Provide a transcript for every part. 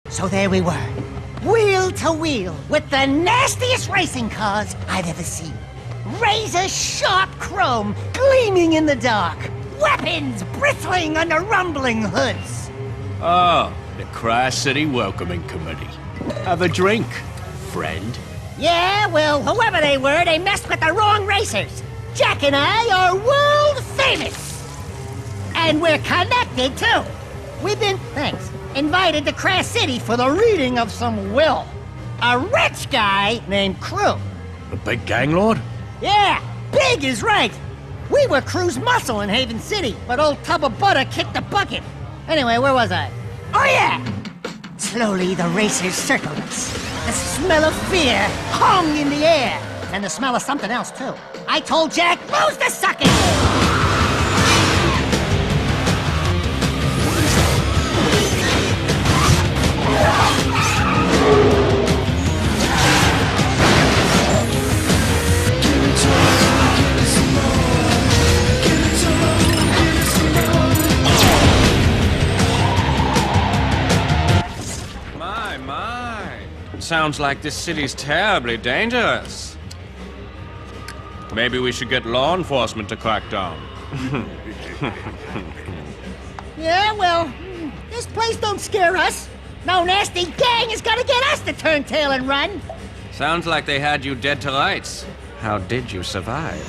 So there we were, wheel to wheel, with the nastiest racing cars I've ever seen. Razor-sharp chrome gleaming in the dark, weapons bristling under rumbling hoods. Oh, the Tri-City Welcoming Committee. Have a drink, friend. Yeah, well, whoever they were, they messed with the wrong racers. Jack and I are world famous. And we're connected, too. We've been, invited to Crash City for the reading of some will. A rich guy named Crew. The big gang lord? Yeah, big is right. We were Crew's muscle in Haven City, but old Tub of Butter kicked the bucket. Anyway, where was I? Oh yeah! Slowly the racers circled us. The smell of fear hung in the air. And the smell of something else, too. I told Jack, lose the suckers! Sounds like this city's terribly dangerous. Maybe we should get law enforcement to crack down. Yeah, well, this place don't scare us. No nasty gang is gonna get us to turn tail and run. Sounds like they had you dead to rights. How did you survive?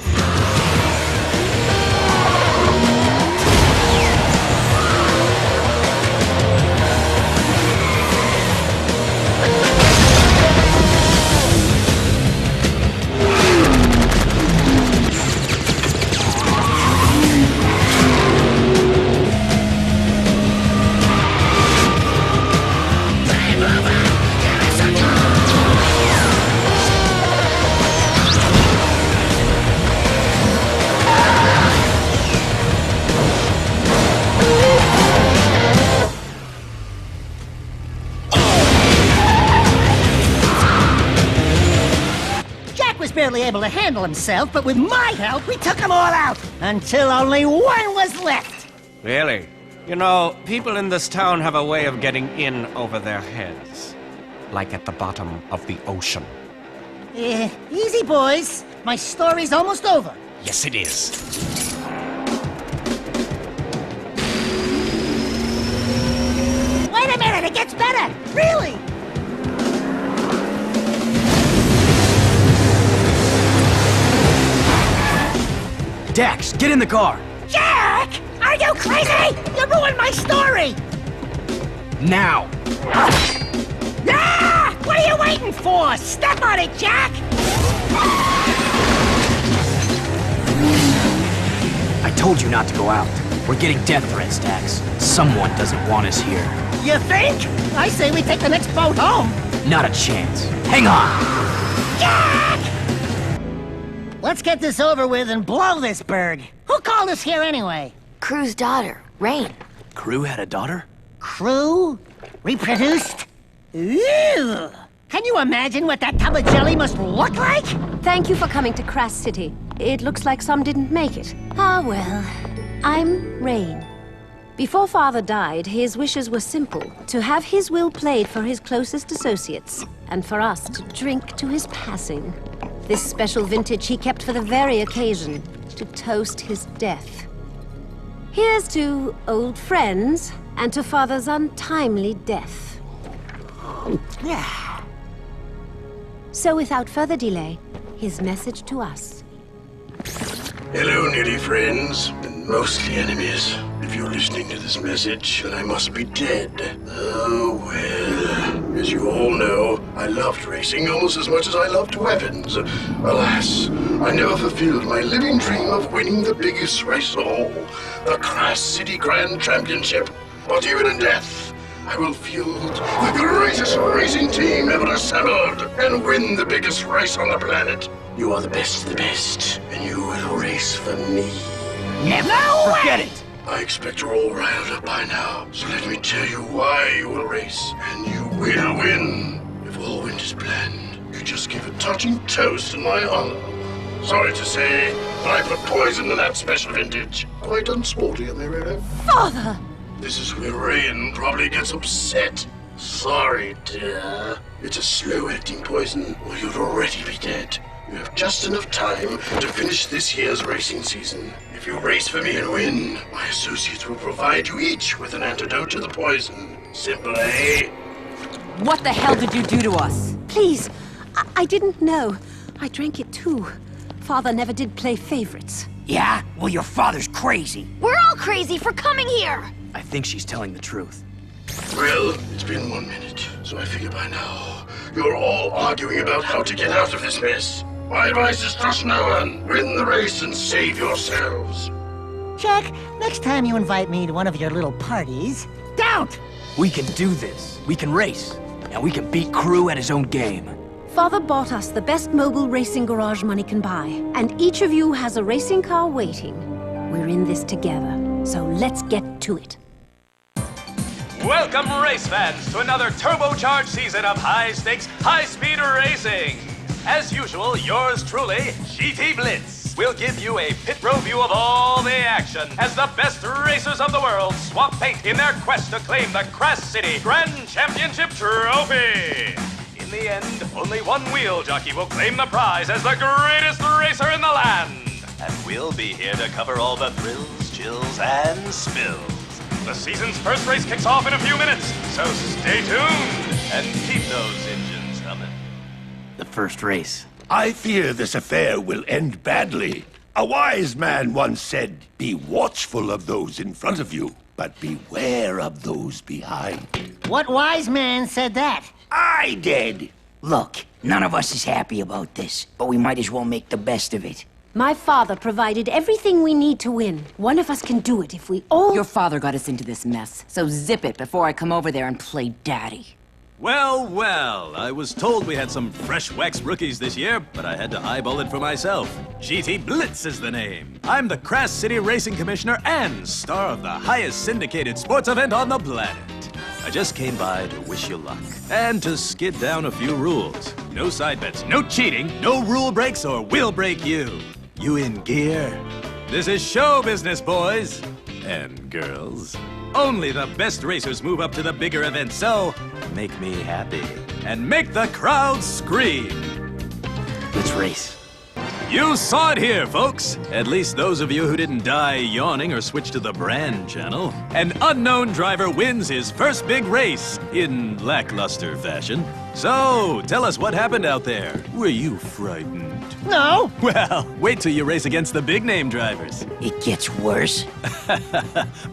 Barely able to handle himself, but with my help, we took them all out, until only one was left. Really? You know, people in this town have a way of getting in over their heads. Like at the bottom of the ocean. Easy, boys. My story's almost over. Yes, it is. Wait a minute, it gets better! Really! Dax, get in the car! Jack! Are you crazy? You ruined my story! Now! Ah! What are you waiting for? Step on it, Jack! I told you not to go out. We're getting death threats, Dax. Someone doesn't want us here. You think? I say we take the next boat home. Not a chance. Hang on! Jack! Let's get this over with and blow this bird. Who called us here anyway? Crew's daughter, Rain. Crew had a daughter? Crew? Reproduced? Ew! Can you imagine what that tub of jelly must look like? Thank you for coming to Crash City. It looks like some didn't make it. Ah, well. I'm Rain. Before Father died, his wishes were simple. To have his will played for his closest associates, and for us to drink to his passing. This special vintage he kept for the very occasion, to toast his death. Here's to old friends, and to Father's untimely death. So without further delay, his message to us. Hello, nearly friends, and mostly enemies. If you're listening to this message, then I must be dead. Oh, well. As you all know, I loved racing almost as much as I loved weapons. Alas, I never fulfilled my living dream of winning the biggest race of all, the Crash City Grand Championship. But even in death, I will field the greatest racing team ever assembled and win the biggest race on the planet. You are the best of the best, and you will race for me. Never Forget it! I expect you're all riled up by now, so let me tell you why you will race, and you will win. If all went as planned, you just give a touching toast in my honor. Sorry to say, but I put poison in that special vintage. Quite unsporty, am I really? Father! This is where Rain probably gets upset. Sorry, dear. It's a slow-acting poison, or you'd already be dead. You have just enough time to finish this year's racing season. If you race for me and win, my associates will provide you each with an antidote to the poison. Simple, eh? What the hell did you do to us? Please, I didn't know. I drank it too. Father never did play favorites. Yeah? Well, your father's crazy. We're all crazy for coming here! I think she's telling the truth. Well, it's been 1 minute, so I figure by now you're all arguing about how to get out of this mess. My advice is trust no one. Win the race and save yourselves. Jack, next time you invite me to one of your little parties, don't! We can do this. We can race. And we can beat Crew at his own game. Father bought us the best mobile racing garage money can buy, and each of you has a racing car waiting. We're in this together, so let's get to it. Welcome, race fans, to another turbocharged season of high-stakes, high-speed racing. As usual, yours truly, GT Blitz, will give you a pit row view of all the action as the best racers of the world swap paint in their quest to claim the Crass City Grand Championship Trophy. In the end, only one wheel jockey will claim the prize as the greatest racer in the land. And we'll be here to cover all the thrills, chills, and spills. The season's first race kicks off in a few minutes, so stay tuned and keep those engines humming. The first race. I fear this affair will end badly. A wise man once said, "Be watchful of those in front of you, but beware of those behind." What wise man said that? I did. Look, none of us is happy about this, but we might as well make the best of it. My father provided everything we need to win. One of us can do it if we all... Your father got us into this mess, so zip it before I come over there and play daddy. Well, well, I was told we had some fresh wax rookies this year, but I had to eyeball it for myself. GT Blitz is the name. I'm the Crass City Racing Commissioner and star of the highest syndicated sports event on the planet. I just came by to wish you luck, and to skid down a few rules. No side bets, no cheating, no rule breaks, or we'll break you. You in gear? This is show business, boys and girls. Only the best racers move up to the bigger events, so make me happy and make the crowd scream. Let's race. You saw it here, folks. At least those of you who didn't die yawning or switch to the brand channel. An unknown driver wins his first big race in lackluster fashion. So, tell us what happened out there. Were you frightened? No! Well, wait till you race against the big-name drivers. It gets worse.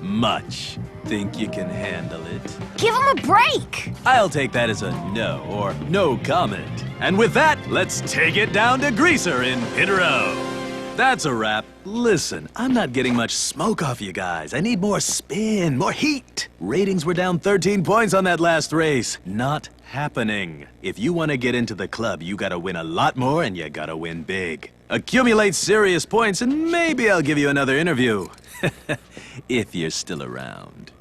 Much. Think you can handle it? Give him a break! I'll take that as a no or no comment. And with that, let's take it down to Greaser in Pit Row. That's a wrap. Listen, I'm not getting much smoke off you guys. I need more spin, more heat. Ratings were down 13 points on that last race. Not happening. If you want to get into the club, you gotta win a lot more and you gotta win big. Accumulate serious points and maybe I'll give you another interview. If you're still around.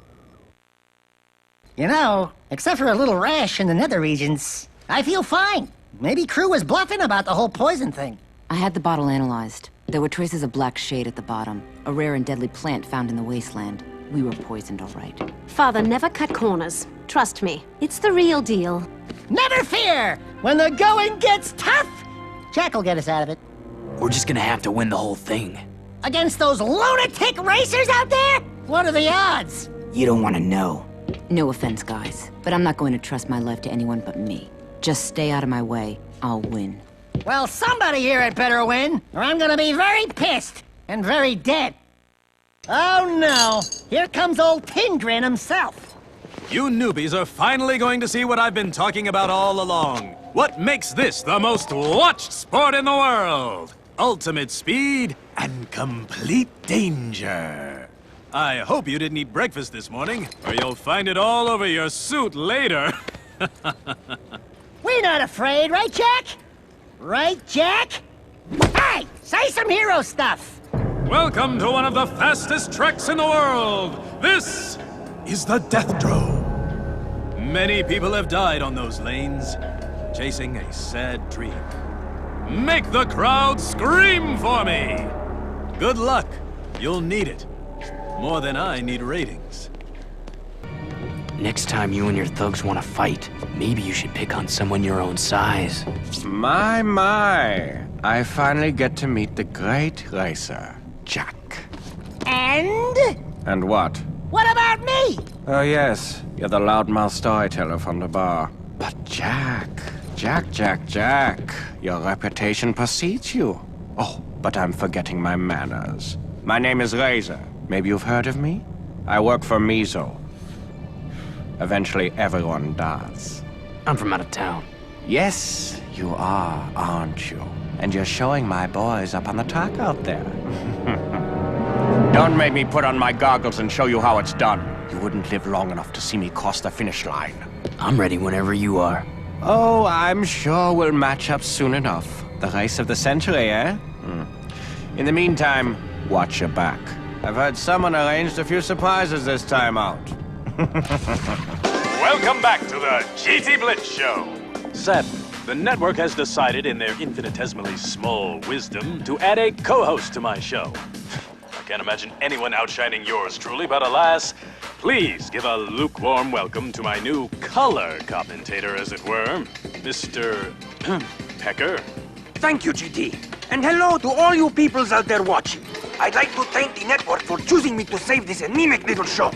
You know, except for a little rash in the nether regions, I feel fine. Maybe Crew was bluffing about the whole poison thing. I had the bottle analyzed. There were traces of black shade at the bottom, a rare and deadly plant found in the wasteland. We were poisoned, all right. Father never cut corners. Trust me, it's the real deal. Never fear! When the going gets tough, Jack will get us out of it. We're just gonna have to win the whole thing. Against those lunatic racers out there? What are the odds? You don't want to know. No offense, guys, but I'm not going to trust my life to anyone but me. Just stay out of my way. I'll win. Well, somebody here had better win, or I'm gonna be very pissed and very dead. Oh no, here comes old Tindrin himself. You newbies are finally going to see what I've been talking about all along. What makes this the most watched sport in the world? Ultimate speed and complete danger. I hope you didn't eat breakfast this morning, or you'll find it all over your suit later. We're not afraid, right, Jack? Right, Jack? Hey, say some hero stuff. Welcome to one of the fastest tracks in the world. This is the Death Drome. Many people have died on those lanes, chasing a sad dream. Make the crowd scream for me! Good luck. You'll need it. More than I need ratings. Next time you and your thugs want to fight, maybe you should pick on someone your own size. My. I finally get to meet the great racer, Jack. And? And what? What about me? Oh, yes. You're the loudmouth storyteller from the bar. But Jack. Your reputation precedes you. Oh, but I'm forgetting my manners. My name is Razor. Maybe you've heard of me? I work for Mizo. Eventually, everyone does. I'm from out of town. Yes, you are, aren't you? And you're showing my boys up on the track out there. Don't make me put on my goggles and show you how it's done. You wouldn't live long enough to see me cross the finish line. I'm ready whenever you are. Oh, I'm sure we'll match up soon enough. The race of the century, eh? In the meantime, watch your back. I've heard someone arranged a few surprises this time out. Welcome back to the GT Blitz Show. Sadly, the network has decided in their infinitesimally small wisdom to add a co-host to my show. I can't imagine anyone outshining yours truly, but alas, please give a lukewarm welcome to my new color commentator, as it were, Mr. Pecker. Thank you, GT. And hello to all you peoples out there watching. I'd like to thank the network for choosing me to save this anemic little show.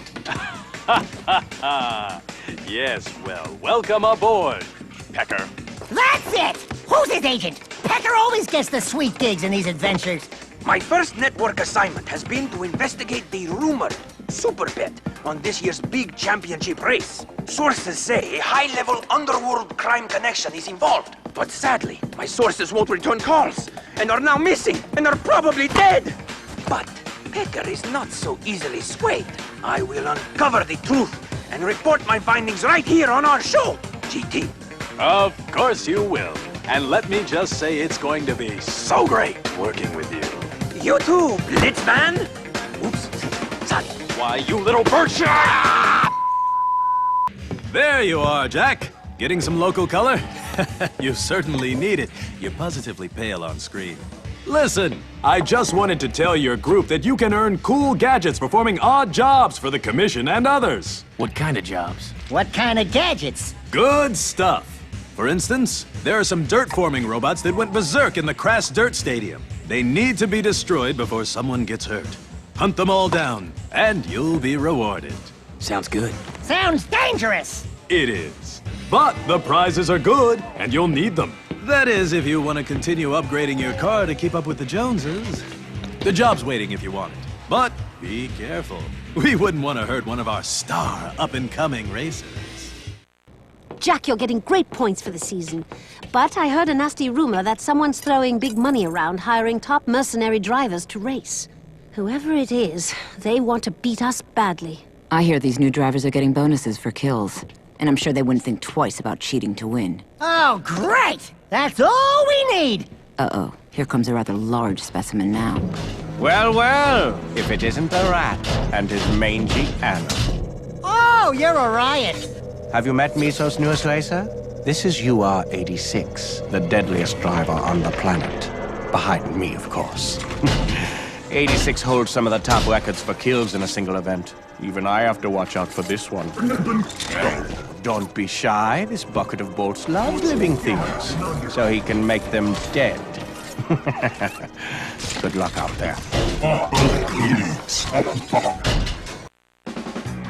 Yes, well, welcome aboard, Pecker. That's it! Who's his agent? Pecker always gets the sweet gigs in these adventures. My first network assignment has been to investigate the rumored super bet on this year's big championship race. Sources say a high-level underworld crime connection is involved. But sadly, my sources won't return calls, and are now missing, and are probably dead. But Pecker is not so easily swayed. I will uncover the truth and report my findings right here on our show, GT. Of course you will. And let me just say it's going to be so great working with you. You too, Blitzman. Oops, sorry. Why, you little bird shit! There you are, Jack. Getting some local color? You certainly need it. You're positively pale on screen. Listen, I just wanted to tell your group that you can earn cool gadgets performing odd jobs for the Commission and others. What kind of jobs? What kind of gadgets? Good stuff. For instance, there are some dirt-forming robots that went berserk in the Crass Dirt Stadium. They need to be destroyed before someone gets hurt. Hunt them all down, and you'll be rewarded. Sounds good. Sounds dangerous! It is. But the prizes are good, and you'll need them. That is, if you want to continue upgrading your car to keep up with the Joneses. The job's waiting if you want it. But be careful. We wouldn't want to hurt one of our star up-and-coming racers. Jack, you're getting great points for the season. But I heard a nasty rumor that someone's throwing big money around hiring top mercenary drivers to race. Whoever it is, they want to beat us badly. I hear these new drivers are getting bonuses for kills. And I'm sure they wouldn't think twice about cheating to win. Oh, great! That's all we need! Uh-oh. Here comes a rather large specimen now. Well, if it isn't the rat and his mangy animal. Oh, you're a riot! Have you met Mizo's newest racer? This is UR-86, the deadliest driver on the planet. Behind me, of course. 86 holds some of the top records for kills in a single event. Even I have to watch out for this one. Don't be shy. This bucket of bolts loves living things, so he can make them dead. Good luck out there.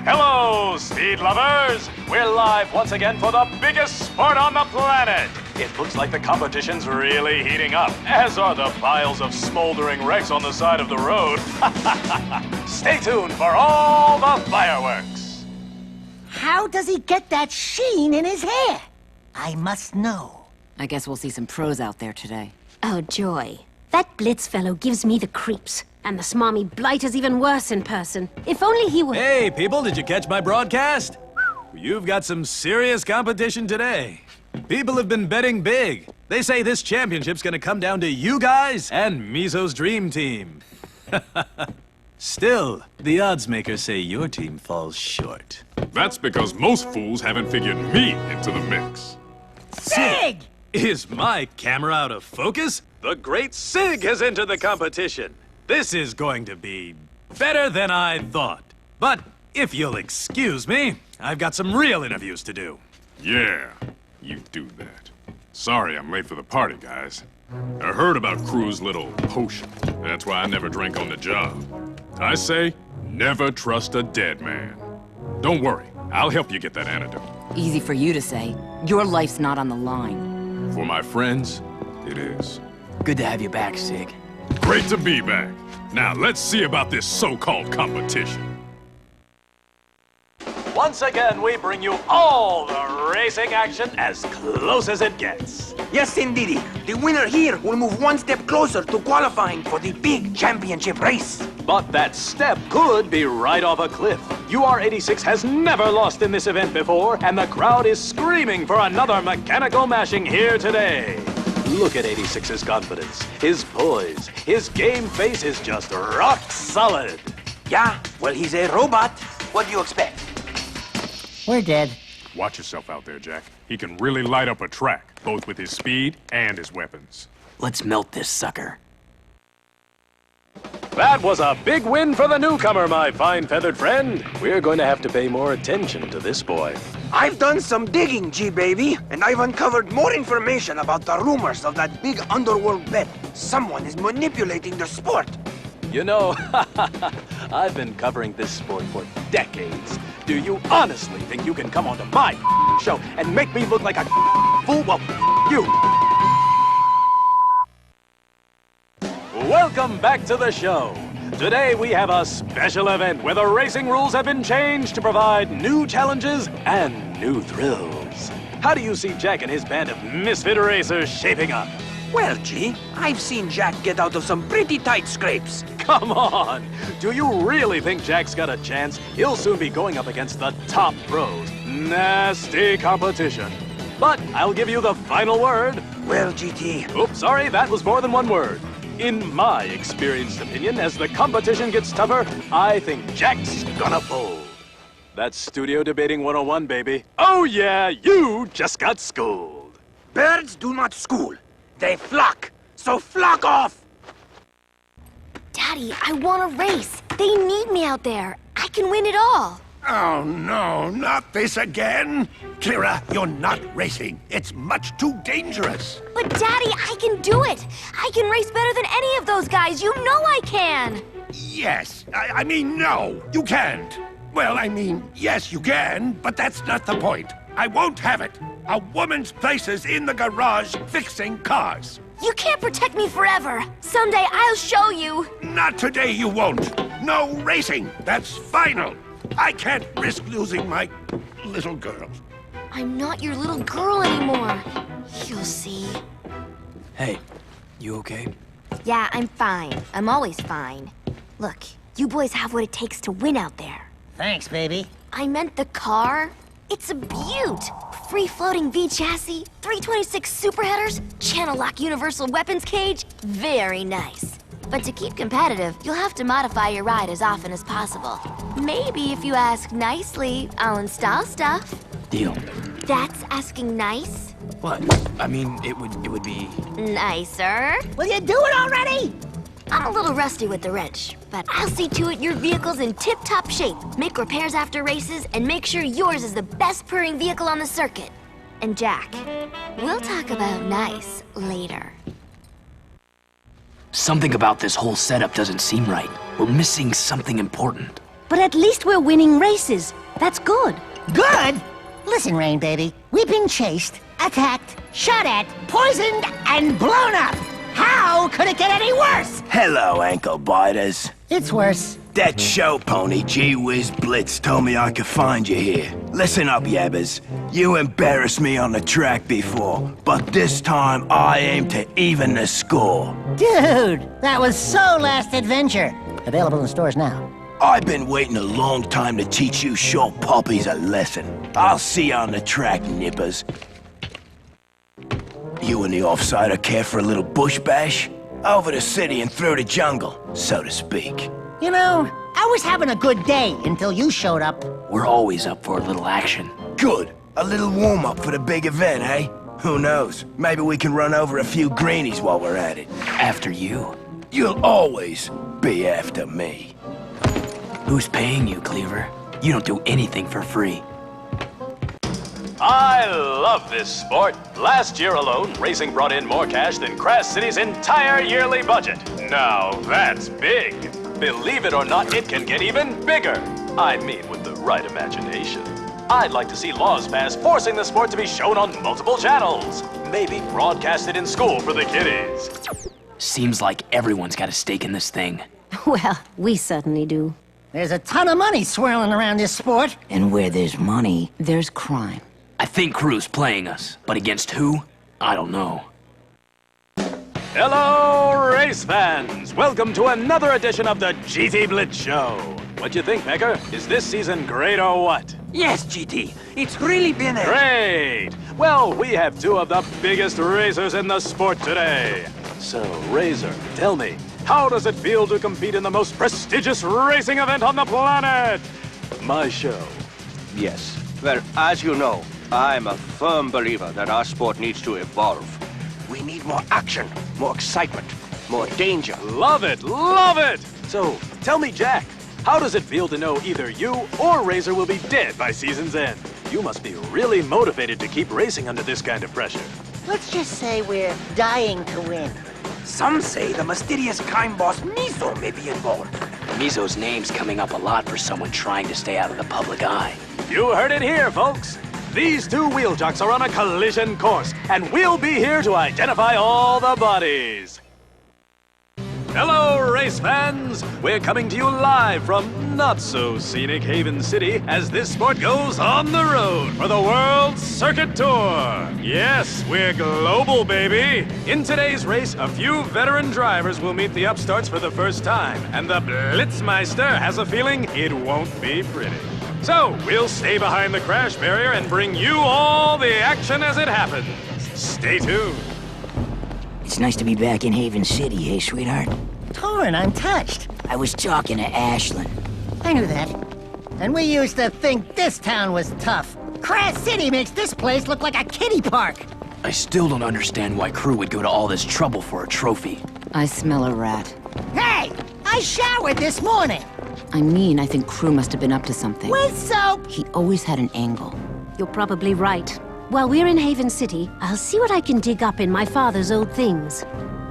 Hello, speed lovers! We're live once again for the biggest sport on the planet! It looks like the competition's really heating up, as are the piles of smoldering wrecks on the side of the road. Stay tuned for all the fireworks! How does he get that sheen in his hair? I must know. I guess we'll see some pros out there today. Oh, joy. That Blitz fellow gives me the creeps. And the smarmy Blight is even worse in person. If only he were... Hey, people, did you catch my broadcast? You've got some serious competition today. People have been betting big. They say this championship's gonna come down to you guys and Mizo's dream team. Still, the odds makers say your team falls short. That's because most fools haven't figured me into the mix. Sig! Is my camera out of focus? The great Sig has entered the competition. This is going to be better than I thought. But If you'll excuse me, I've got some real interviews to do. Yeah, you do that. Sorry I'm late for the party, guys. I heard about Crew's little potion. That's why I never drank on the job. I say, never trust a dead man. Don't worry, I'll help you get that antidote. Easy for you to say. Your life's not on the line. For my friends, it is. Good to have you back, Sig. Great to be back. Now let's see about this so-called competition. Once again, we bring you all the racing action as close as it gets. Yes, indeedy. The winner here will move one step closer to qualifying for the big championship race. But that step could be right off a cliff. UR86 has never lost in this event before, and the crowd is screaming for another mechanical mashing here today. Look at 86's confidence, his poise, his game face is just rock solid. Yeah, well, he's a robot. What do you expect? We're dead. Watch yourself out there, Jack. He can really light up a track, both with his speed and his weapons. Let's melt this sucker. That was a big win for the newcomer, my fine feathered friend. We're going to have to pay more attention to this boy. I've done some digging, G-Baby, and I've uncovered more information about the rumors of that big underworld bet. Someone is manipulating the sport. You know, I've been covering this sport for decades. Do you honestly think you can come onto my show and make me look like a fool? Well, you. Welcome back to the show. Today we have a special event where the racing rules have been changed to provide new challenges and new thrills. How do you see Jack and his band of misfit racers shaping up? Well, G, I've seen Jack get out of some pretty tight scrapes. Come on! Do you really think Jack's got a chance? He'll soon be going up against the top pros. Nasty competition. But I'll give you the final word. Well, GT... Oops, sorry, that was more than one word. In my experienced opinion, as the competition gets tougher, I think Jack's gonna fold. That's Studio Debating 101, baby. Oh yeah, you just got schooled. Birds do not school. They flock. So flock off! Daddy, I want to race. They need me out there. I can win it all. Oh, no, not this again. Clara, you're not racing. It's much too dangerous. But Daddy, I can do it. I can race better than any of those guys. You know I can. Yes, I mean, no, you can't. Well, I mean, yes, you can, but that's not the point. I won't have it. A woman's place is in the garage fixing cars. You can't protect me forever. Someday I'll show you. Not today, you won't. No racing. That's final. I can't risk losing my little girl. I'm not your little girl anymore. You'll see. Hey, you okay? Yeah, I'm fine. I'm always fine. Look, you boys have what it takes to win out there. Thanks, baby. I meant the car. It's a beaut. Free-floating V-chassis, 326 super headers, channel lock universal weapons cage. Very nice. But to keep competitive, you'll have to modify your ride as often as possible. Maybe if you ask nicely, I'll install stuff. Deal. That's asking nice? What? I mean, it would be... Nicer? Will you do it already? I'm a little rusty with the wrench, but I'll see to it your vehicle's in tip-top shape, make repairs after races, and make sure yours is the best purring vehicle on the circuit. And Jack, we'll talk about nice later. Something about this whole setup doesn't seem right. We're missing something important. But at least we're winning races. That's good. Good? Listen, Rain baby, we've been chased, attacked, shot at, poisoned, and blown up. How could it get any worse? Hello, ankle biters. It's worse. That show pony, Gee-Whiz Blitz, told me I could find you here. Listen up, yabbers. You embarrassed me on the track before, but this time I aim to even the score. Dude, that was so last adventure. Available in stores now. I've been waiting a long time to teach you short puppies a lesson. I'll see you on the track, nippers. You and the offsider care for a little bush bash? Over the city and through the jungle, so to speak. You know, I was having a good day until you showed up. We're always up for a little action. Good. A little warm-up for the big event, eh? Who knows? Maybe we can run over a few greenies while we're at it. After you. You'll always be after me. Who's paying you, Cleaver? You don't do anything for free. I love this sport. Last year alone, racing brought in more cash than Crash City's entire yearly budget. Now that's big. Believe it or not, it can get even bigger. I mean, with the right imagination. I'd like to see laws passed forcing the sport to be shown on multiple channels. Maybe broadcasted in school for the kiddies. Seems like everyone's got a stake in this thing. Well, we certainly do. There's a ton of money swirling around this sport. And where there's money, there's crime. I think Crew's playing us, but against who? I don't know. Hello, race fans! Welcome to another edition of the GT Blitz Show. What you think, Becker? Is this season great or what? Yes, GT. It's really been a... Great! Well, we have two of the biggest racers in the sport today. So, Razor, tell me, how does it feel to compete in the most prestigious racing event on the planet? My show. Yes. Well, as you know, I'm a firm believer that our sport needs to evolve. We need more action, more excitement, more danger. Love it! Love it! So, tell me, Jack, how does it feel to know either you or Razor will be dead by season's end? You must be really motivated to keep racing under this kind of pressure. Let's just say we're dying to win. Some say the mysterious crime boss Mizo may be involved. Mizo's name's coming up a lot for someone trying to stay out of the public eye. You heard it here, folks. These two wheel jocks are on a collision course, and we'll be here to identify all the bodies. Hello, race fans! We're coming to you live from not-so-scenic Haven City as this sport goes on the road for the World Circuit Tour. Yes, we're global, baby! In today's race, a few veteran drivers will meet the upstarts for the first time, and the Blitzmeister has a feeling it won't be pretty. So, we'll stay behind the crash barrier and bring you all the action as it happens. Stay tuned. It's nice to be back in Haven City, hey, sweetheart? Torrin, I'm touched. I was talking to Ashlyn. I knew that. And we used to think this town was tough. Crash City makes this place look like a kiddie park. I still don't understand why Crew would go to all this trouble for a trophy. I smell a rat. Hey! I showered this morning! I think Crew must have been up to something. With soap! He always had an angle. You're probably right. While we're in Haven City, I'll see what I can dig up in my father's old things.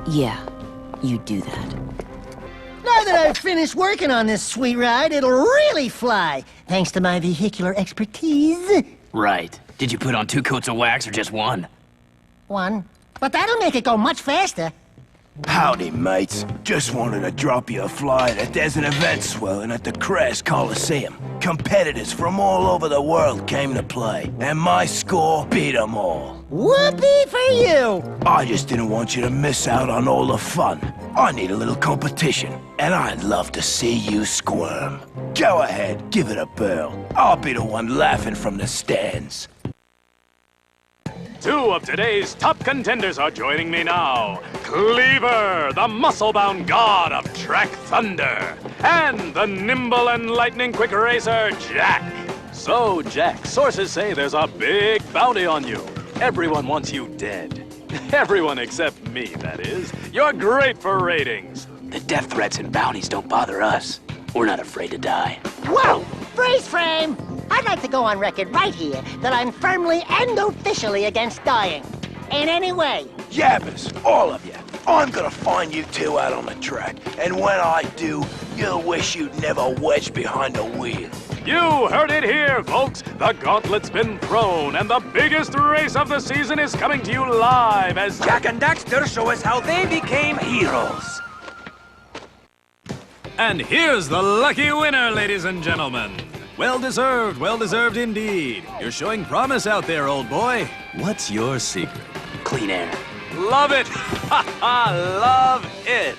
Yeah, you do that. Now that I've finished working on this sweet ride, it'll really fly, thanks to my vehicular expertise. Right. Did you put on 2 coats of wax or just one? One. But that'll make it go much faster. Howdy, mates. Just wanted to drop you a flyer that there's an event swelling at the Crash Coliseum. Competitors from all over the world came to play, and my score beat them all. Whoopee for you! I just didn't want you to miss out on all the fun. I need a little competition, and I'd love to see you squirm. Go ahead, give it a whirl. I'll be the one laughing from the stands. 2 of today's top contenders are joining me now. Cleaver, the muscle-bound god of track thunder, and the nimble and lightning-quick racer, Jack. So, Jack, sources say there's a big bounty on you. Everyone wants you dead. Everyone except me, that is. You're great for ratings. The death threats and bounties don't bother us. We're not afraid to die. Whoa! Freeze frame! I'd like to go on record right here that I'm firmly and officially against dying. In any way. Yabbers, all of you. I'm gonna find you two out on the track, and when I do, you'll wish you'd never wedged behind a wheel. You heard it here, folks. The gauntlet's been thrown, and the biggest race of the season is coming to you live as Jack and Daxter show us how they became heroes. And here's the lucky winner, ladies and gentlemen. Well deserved indeed. You're showing promise out there, old boy. What's your secret? Clean air. Love it! Ha ha! Love it!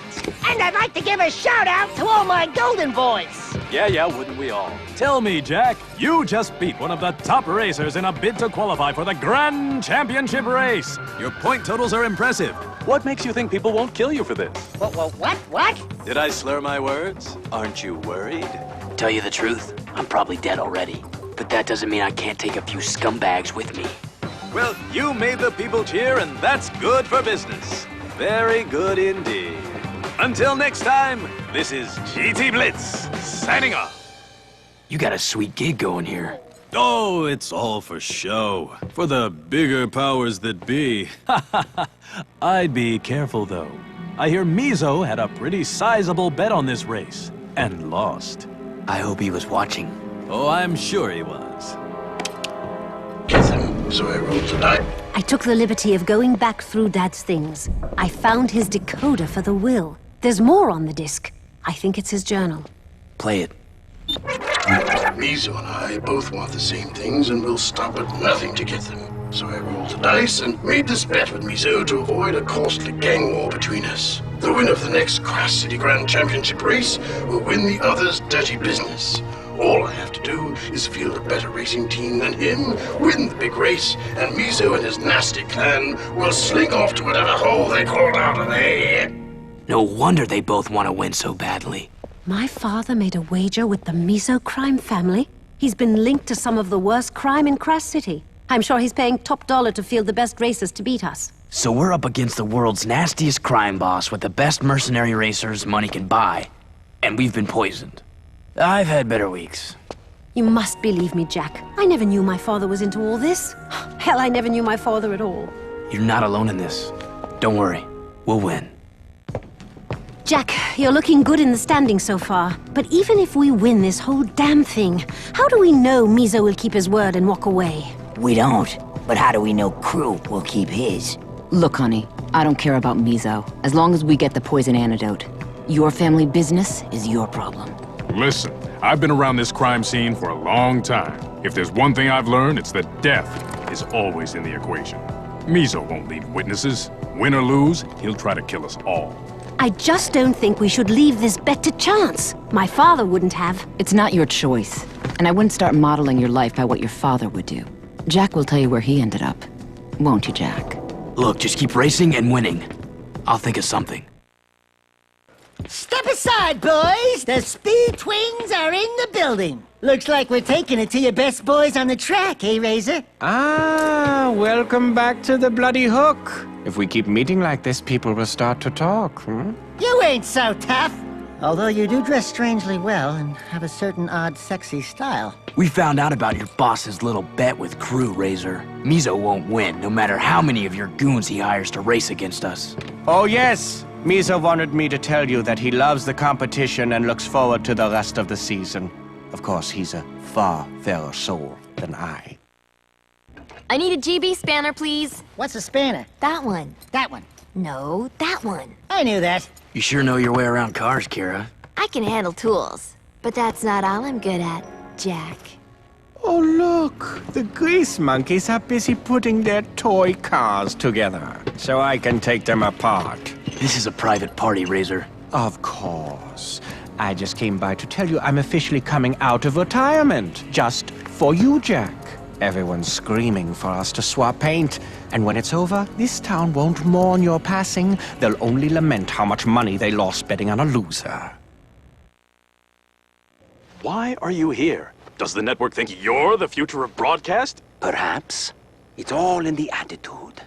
And I'd like to give a shout out to all my golden boys. Yeah, wouldn't we all? Tell me, Jack, you just beat one of the top racers in a bid to qualify for the Grand Championship race. Your point totals are impressive. What makes you think people won't kill you for this? What? Did I slur my words? Aren't you worried? Tell you the truth, I'm probably dead already. But that doesn't mean I can't take a few scumbags with me. Well, you made the people cheer, and that's good for business. Very good indeed. Until next time, this is GT Blitz, signing off. You got a sweet gig going here. Oh, it's all for show. For the bigger powers that be. I'd be careful, though. I hear Mizo had a pretty sizable bet on this race, and lost. I hope he was watching. Oh, I'm sure he was. So I rolled tonight. I took the liberty of going back through Dad's things. I found his decoder for the will. There's more on the disc. I think it's his journal. Play it. Mizo and I both want the same things, and we'll stop at nothing to get them. So I rolled the dice and made this bet with Mizo to avoid a costly gang war between us. The winner of the next Crash City Grand Championship race will win the other's dirty business. All I have to do is field a better racing team than him, win the big race, and Mizo and his nasty clan will slink off to whatever hole they crawled out of there. No wonder they both want to win so badly. My father made a wager with the Mizo crime family. He's been linked to some of the worst crime in Crash City. I'm sure he's paying top dollar to field the best racers to beat us. So we're up against the world's nastiest crime boss with the best mercenary racers money can buy. And we've been poisoned. I've had better weeks. You must believe me, Jack. I never knew my father was into all this. Hell, I never knew my father at all. You're not alone in this. Don't worry. We'll win. Jack, you're looking good in the standings so far. But even if we win this whole damn thing, how do we know Mizo will keep his word and walk away? We don't. But how do we know Crew will keep his? Look, honey, I don't care about Mizo, as long as we get the poison antidote. Your family business is your problem. Listen, I've been around this crime scene for a long time. If there's one thing I've learned, it's that death is always in the equation. Mizo won't leave witnesses. Win or lose, he'll try to kill us all. I just don't think we should leave this bet to chance. My father wouldn't have. It's not your choice, and I wouldn't start modeling your life by what your father would do. Jack will tell you where he ended up. Won't you, Jack? Look, just keep racing and winning. I'll think of something. Step aside, boys! The Speed Twins are in the building. Looks like we're taking it to your best boys on the track, eh, Razor? Ah, welcome back to the Bloody Hook. If we keep meeting like this, people will start to talk, You ain't so tough. Although you do dress strangely well and have a certain odd, sexy style. We found out about your boss's little bet with Crew, Razor. Mizo won't win, no matter how many of your goons he hires to race against us. Oh, yes. Mizo wanted me to tell you that he loves the competition and looks forward to the rest of the season. Of course, he's a far fairer soul than I. I need a GB spanner, please. What's a spanner? That one. That one. No, that one. I knew that. You sure know your way around cars, Kira. I can handle tools, but that's not all I'm good at, Jack. Oh, look. The grease monkeys are busy putting their toy cars together, so I can take them apart. This is a private party, Razor. Of course. I just came by to tell you I'm officially coming out of retirement. Just for you, Jack. Everyone's screaming for us to swap paint. And when it's over, this town won't mourn your passing. They'll only lament how much money they lost betting on a loser. Why are you here? Does the network think you're the future of broadcast? Perhaps. It's all in the attitude.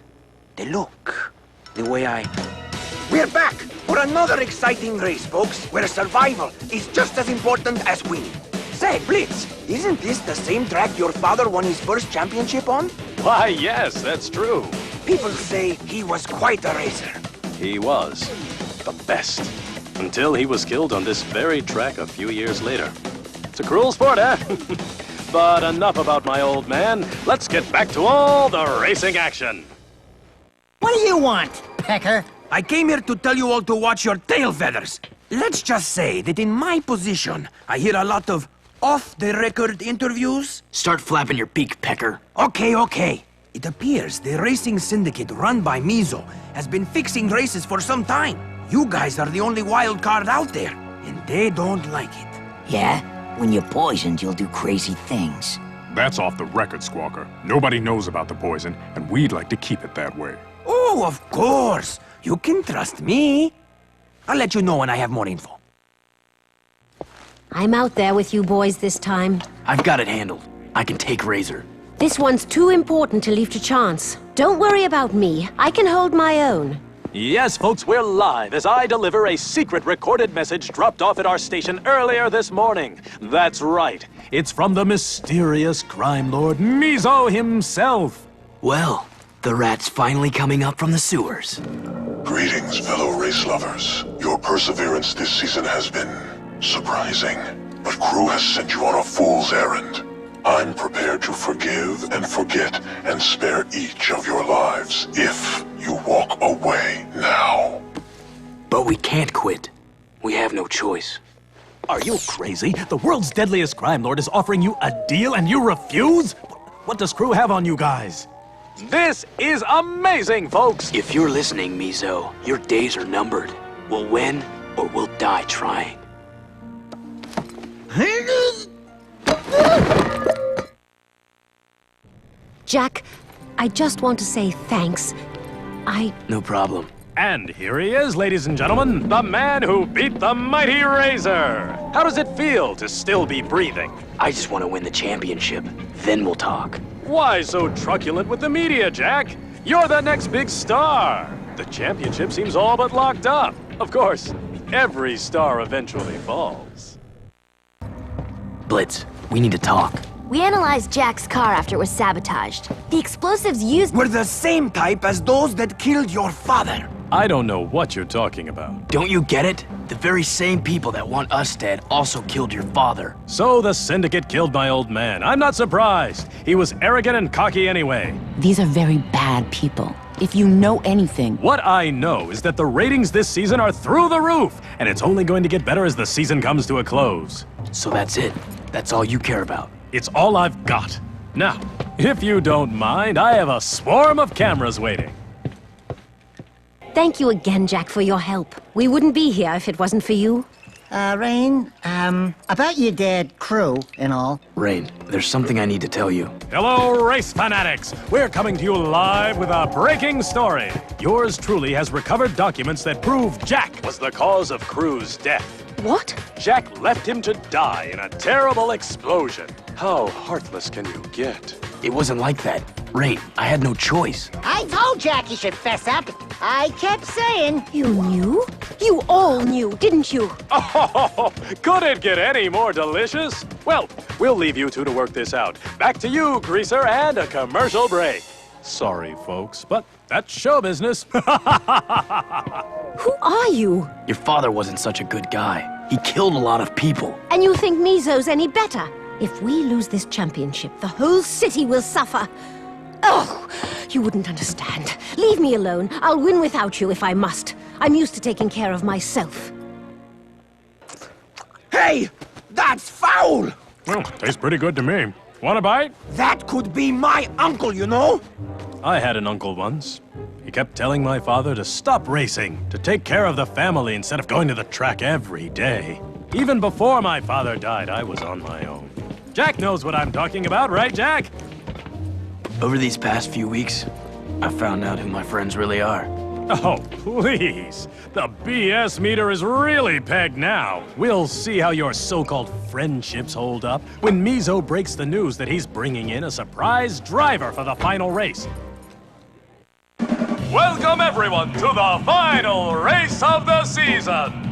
The look. The way I... We're back for another exciting race, folks, where survival is just as important as winning. Say, Blitz, isn't this the same track your father won his first championship on? Why, yes, that's true. People say he was quite a racer. He was. The best. Until he was killed on this very track a few years later. It's a cruel sport, eh? But enough about my old man. Let's get back to all the racing action. What do you want, Pecker? I came here to tell you all to watch your tail feathers. Let's just say that in my position, I hear a lot of off-the-record interviews. Start flapping your beak, Pecker. Okay. It appears the racing syndicate run by Mizo has been fixing races for some time. You guys are the only wild card out there, and they don't like it. Yeah? When you're poisoned, you'll do crazy things. That's off the record, Squawker. Nobody knows about the poison, and we'd like to keep it that way. Oh, of course. You can trust me. I'll let you know when I have more info. I'm out there with you boys this time. I've got it handled. I can take Razor. This one's too important to leave to chance. Don't worry about me. I can hold my own. Yes, folks, we're live as I deliver a secret recorded message dropped off at our station earlier this morning. That's right. It's from the mysterious crime lord Mizo himself. Well, the rat's finally coming up from the sewers. Greetings, fellow race lovers. Your perseverance this season has been surprising, but Crew has sent you on a fool's errand. I'm prepared to forgive and forget and spare each of your lives if you walk away now. But we can't quit. We have no choice. Are you crazy? The world's deadliest crime lord is offering you a deal and you refuse? What does Crew have on you guys? This is amazing, folks! If you're listening, Mizo, your days are numbered. We'll win or we'll die trying. Jack, I just want to say thanks. No problem. And here he is, ladies and gentlemen, the man who beat the mighty Razor. How does it feel to still be breathing? I just want to win the championship. Then we'll talk. Why so truculent with the media, Jack? You're the next big star. The championship seems all but locked up. Of course, every star eventually falls. Blitz, we need to talk. We analyzed Jack's car after it was sabotaged. The explosives used were the same type as those that killed your father. I don't know what you're talking about. Don't you get it? The very same people that want us dead also killed your father. So the Syndicate killed my old man. I'm not surprised. He was arrogant and cocky anyway. These are very bad people. If you know anything... What I know is that the ratings this season are through the roof, and it's only going to get better as the season comes to a close. So that's it. That's all you care about. It's all I've got. Now, if you don't mind, I have a swarm of cameras waiting. Thank you again, Jack, for your help. We wouldn't be here if it wasn't for you. Rain, about your dad, Crew, and all. Rain, there's something I need to tell you. Hello, race fanatics! We're coming to you live with a breaking story. Yours truly has recovered documents that prove Jack was the cause of Crew's death. What? Jack left him to die in a terrible explosion. How heartless can you get? It wasn't like that. Rain, I had no choice. I told Jack he should fess up. I kept saying... You knew? You all knew, didn't you? Oh, could it get any more delicious? Well, we'll leave you two to work this out. Back to you, Greaser, and a commercial break. Sorry, folks, but that's show business. Who are you? Your father wasn't such a good guy. He killed a lot of people. And you think Mizo's any better? If we lose this championship, the whole city will suffer. Oh, you wouldn't understand. Leave me alone. I'll win without you if I must. I'm used to taking care of myself. Hey! That's foul! Well, tastes pretty good to me. Want a bite? That could be my uncle, you know? I had an uncle once. He kept telling my father to stop racing, to take care of the family instead of going to the track every day. Even before my father died, I was on my own. Jack knows what I'm talking about, right, Jack? Over these past few weeks, I found out who my friends really are. Oh, please. The BS meter is really pegged now. We'll see how your so-called friendships hold up when Mizo breaks the news that he's bringing in a surprise driver for the final race. Welcome, everyone, to the final race of the season.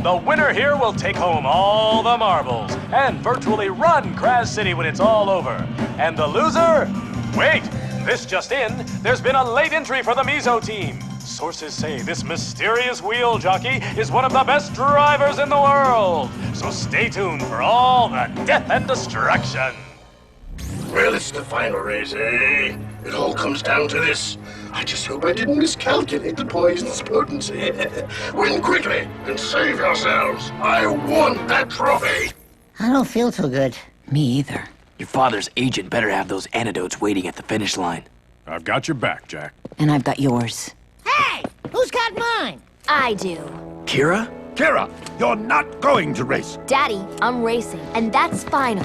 The winner here will take home all the marbles and virtually run Kraz City when it's all over. And the loser? Wait, this just in. There's been a late entry for the Mizo team. Sources say this mysterious wheel jockey is one of the best drivers in the world. So stay tuned for all the death and destruction. Well, it's the final race, eh? It all comes down to this. I just hope I didn't miscalculate the poison's potency. Win quickly and save yourselves. I want that trophy. I don't feel too good. Me either. Your father's agent better have those antidotes waiting at the finish line. I've got your back, Jack. And I've got yours. Hey! Who's got mine? I do. Kira? Kira, you're not going to race. Daddy, I'm racing, and that's final.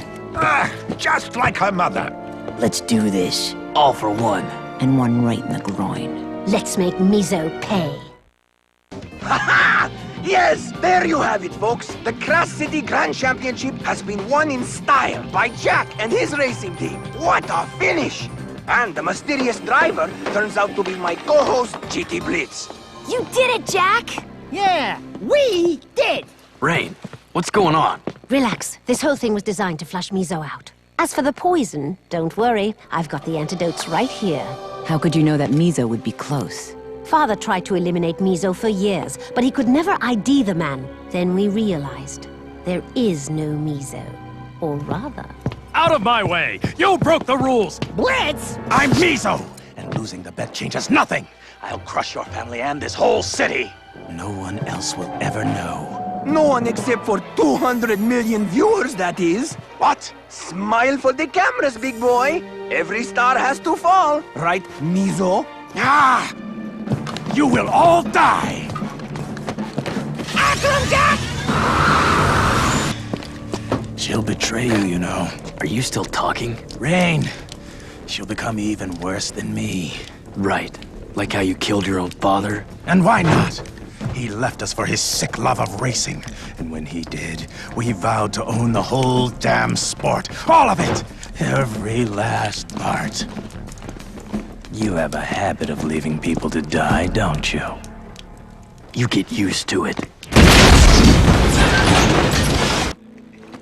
Just like her mother. Let's do this. All for one. And one right in the groin. Let's make Mizo pay. Ha-ha! Yes, there you have it, folks. The Kraz City Grand Championship has been won in style by Jack and his racing team. What a finish! And the mysterious driver turns out to be my co-host, GT Blitz. You did it, Jack! Yeah, we did! Rain, what's going on? Relax. This whole thing was designed to flush Mizo out. As for the poison, don't worry. I've got the antidotes right here. How could you know that Mizo would be close? Father tried to eliminate Mizo for years, but he could never ID the man. Then we realized there is no Mizo. Or rather... Out of my way! You broke the rules! Blitz! I'm Mizo, and losing the bet changes nothing. I'll crush your family and this whole city. No one else will ever know. No one except for 200 million viewers, that is. What? Smile for the cameras, big boy. Every star has to fall. Right, Mizo? Ah! You will all die! After him, Jack! She'll betray you, you know. Are you still talking? Rain. She'll become even worse than me. Right. Like how you killed your own father? And why not? He left us for his sick love of racing. And when he did, we vowed to own the whole damn sport. All of it! Every last part. You have a habit of leaving people to die, don't you? You get used to it.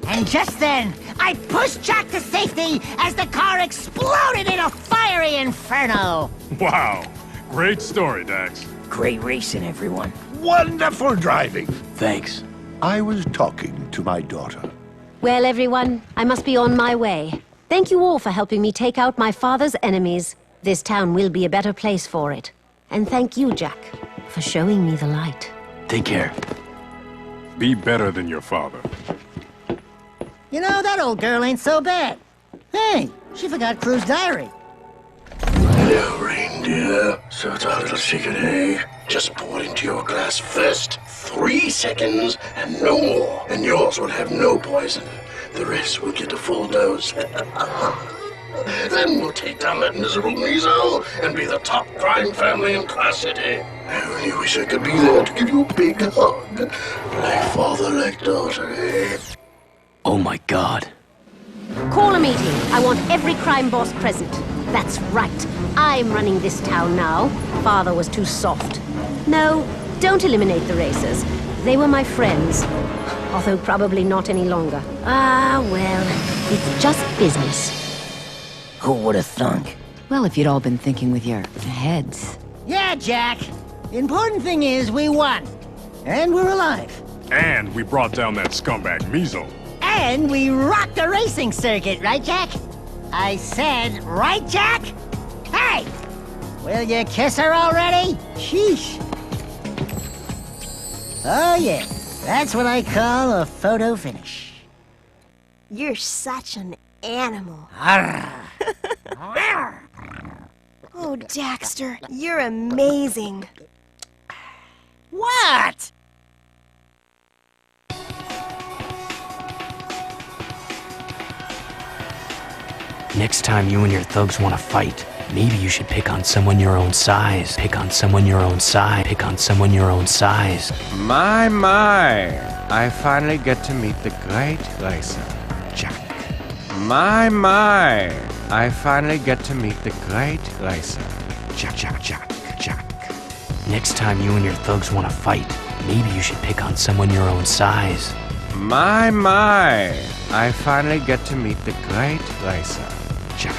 And just then, I pushed Jack to safety as the car exploded in a fiery inferno. Wow. Great story, Dax. Great racing, everyone. Wonderful driving. Thanks. I was talking to my daughter. Well, everyone, I must be on my way. Thank you all for helping me take out my father's enemies. This town will be a better place for it. And thank you, Jack, for showing me the light. Take care. Be better than your father. You know, that old girl ain't so bad. Hey, she forgot Crew's diary. Hello, reindeer. So it's our little secret, eh? Just pour it into your glass first. 3 seconds and no more. And yours will have no poison. The rest will get a full dose. Then we'll take down that miserable Mizo and be the top crime family in Class City. I only wish I could be there to give you a big hug. Like father, like daughter, eh? Oh my god. Call a meeting. I want every crime boss present. That's right. I'm running this town now. Father was too soft. No, don't eliminate the racers. They were my friends. Although probably not any longer. Ah, well, it's just business. Who would have thunk? Well, if you'd all been thinking with your heads. Yeah, Jack. The important thing is we won. And we're alive. And we brought down that scumbag Mizo. And we rocked the racing circuit, right, Jack? I said, right, Jack? Hey! Will you kiss her already? Sheesh. Oh, yeah. That's what I call a photo finish. You're such an animal. Oh, Daxter, you're amazing. What? Next time you and your thugs want to fight, maybe you should pick on someone your own size. Pick on someone your own size. Pick on someone your own size. My. I finally get to meet the great racer, Jack. My. I finally get to meet the great racer, Jack. Next time you and your thugs want to fight, maybe you should pick on someone your own size. My. I finally get to meet the great racer, Jack.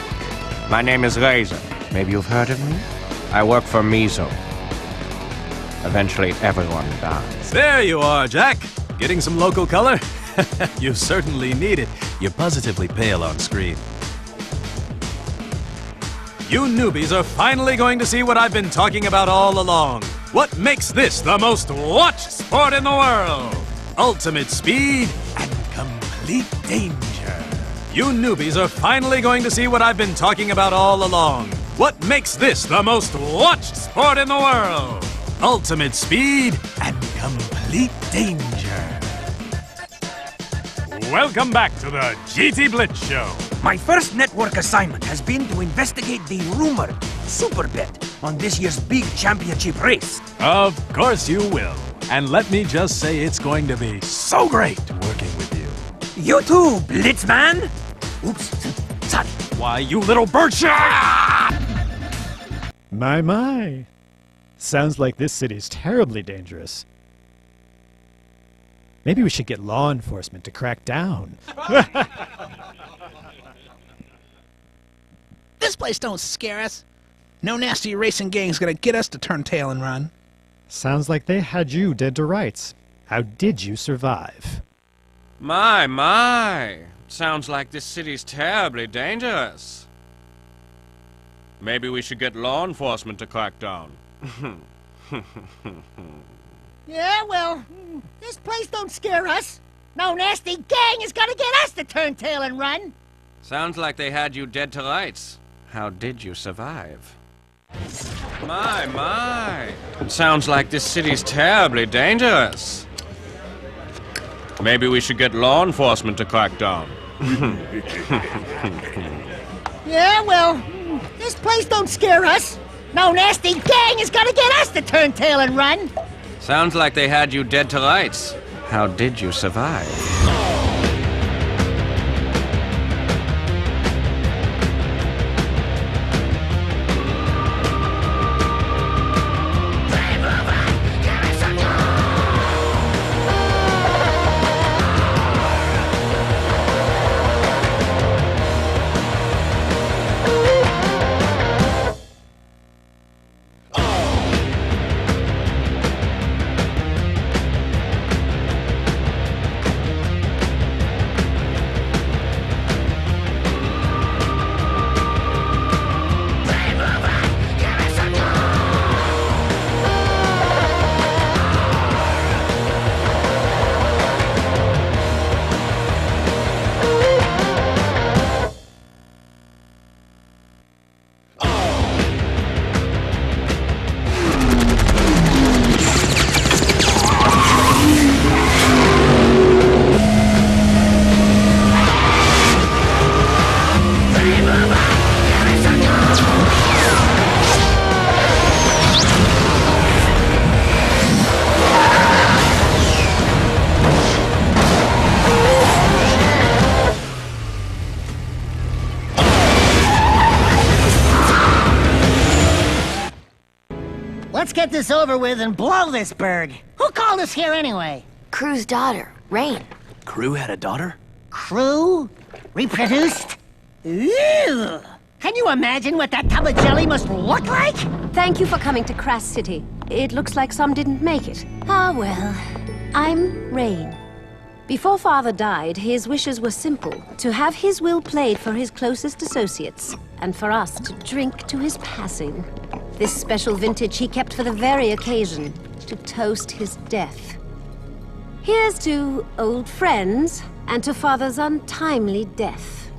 My name is Razor. Maybe you've heard of me? I work for Mizo. Eventually, everyone dies. There you are, Jack. Getting some local color? You certainly need it. You're positively pale on screen. You newbies are finally going to see what I've been talking about all along. What makes this the most watched sport in the world? Ultimate speed and complete danger. You newbies are finally going to see what I've been talking about all along. What makes this the most watched sport in the world? Ultimate speed and complete danger. Welcome back to the GT Blitz Show. My first network assignment has been to investigate the rumored super bet on this year's big championship race. Of course you will. And let me just say it's going to be so great working with you. You too, Blitzman! Oops, sorry. Why, you little bird shot! My. Sounds like this city's terribly dangerous. Maybe we should get law enforcement to crack down. This place don't scare us. No nasty racing gang's gonna get us to turn tail and run. Sounds like they had you dead to rights. How did you survive? My. Sounds like this city's terribly dangerous. Maybe we should get law enforcement to crack down. Yeah, well, this place don't scare us. No nasty gang is gonna get us to turn tail and run. Sounds like they had you dead to rights. How did you survive? My. Sounds like this city's terribly dangerous. Maybe we should get law enforcement to crack down. Yeah, well, this place don't scare us. No nasty gang is gonna get us to turn tail and run. Sounds like they had you dead to rights. How did you survive? Let's get this over with and blow this bird. Who called us here anyway? Crew's daughter, Rain. Crew had a daughter? Crew? Reproduced? Ew! Can you imagine what that tub of jelly must look like? Thank you for coming to Crass City. It looks like some didn't make it. Ah, well. I'm Rain. Before Father died, his wishes were simple. To have his will played for his closest associates, and for us to drink to his passing. This special vintage he kept for the very occasion, to toast his death. Here's to old friends, and to Father's untimely death.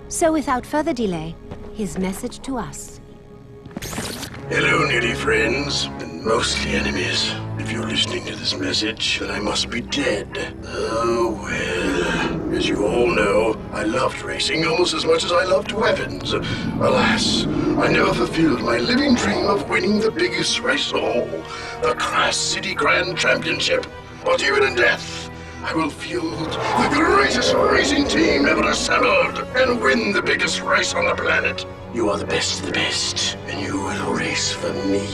So without further delay, his message to us. Hello, nearly friends, and mostly enemies. If you're listening to this message, then I must be dead. Oh, well. As you all know, I loved racing almost as much as I loved weapons. Alas, I never fulfilled my living dream of winning the biggest race of all, the Crass City Grand Championship. But even in death, I will field the greatest racing team ever assembled and win the biggest race on the planet. You are the best of the best, and you will race for me.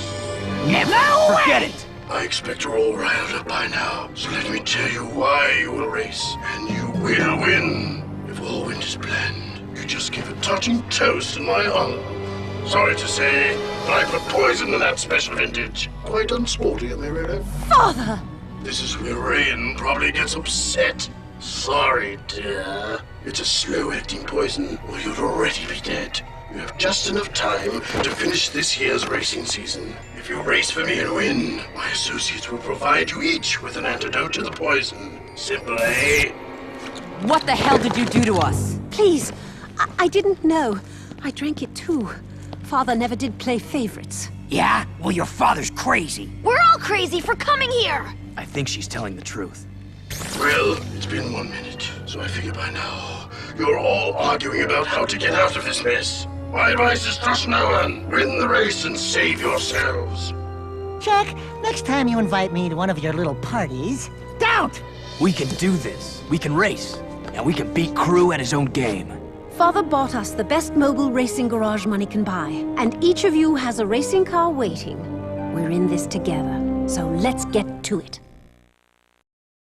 Never forget it! I expect you're all riled up by now, so let me tell you why you will race, and you will win. If all went as planned, you just give a touching toast in my honor. Sorry to say, but I put poison in that special vintage. Quite unsporty, am I really? Father! This is where Rain probably gets upset. Sorry, dear. It's a slow-acting poison, or you'd already be dead. You have just enough time to finish this year's racing season. If you race for me and win, my associates will provide you each with an antidote to the poison. Simple, eh? What the hell did you do to us? Please, I didn't know. I drank it too. Father never did play favorites. Yeah? Well, your father's crazy. We're all crazy for coming here! I think she's telling the truth. Well, it's been 1 minute, so I figure by now you're all arguing about how to get out of this mess. My advice is trust no one. Win the race and save yourselves. Jack, next time you invite me to one of your little parties, don't! We can do this. We can race. And we can beat Crew at his own game. Father bought us the best mobile racing garage money can buy, and each of you has a racing car waiting. We're in this together, so let's get to it.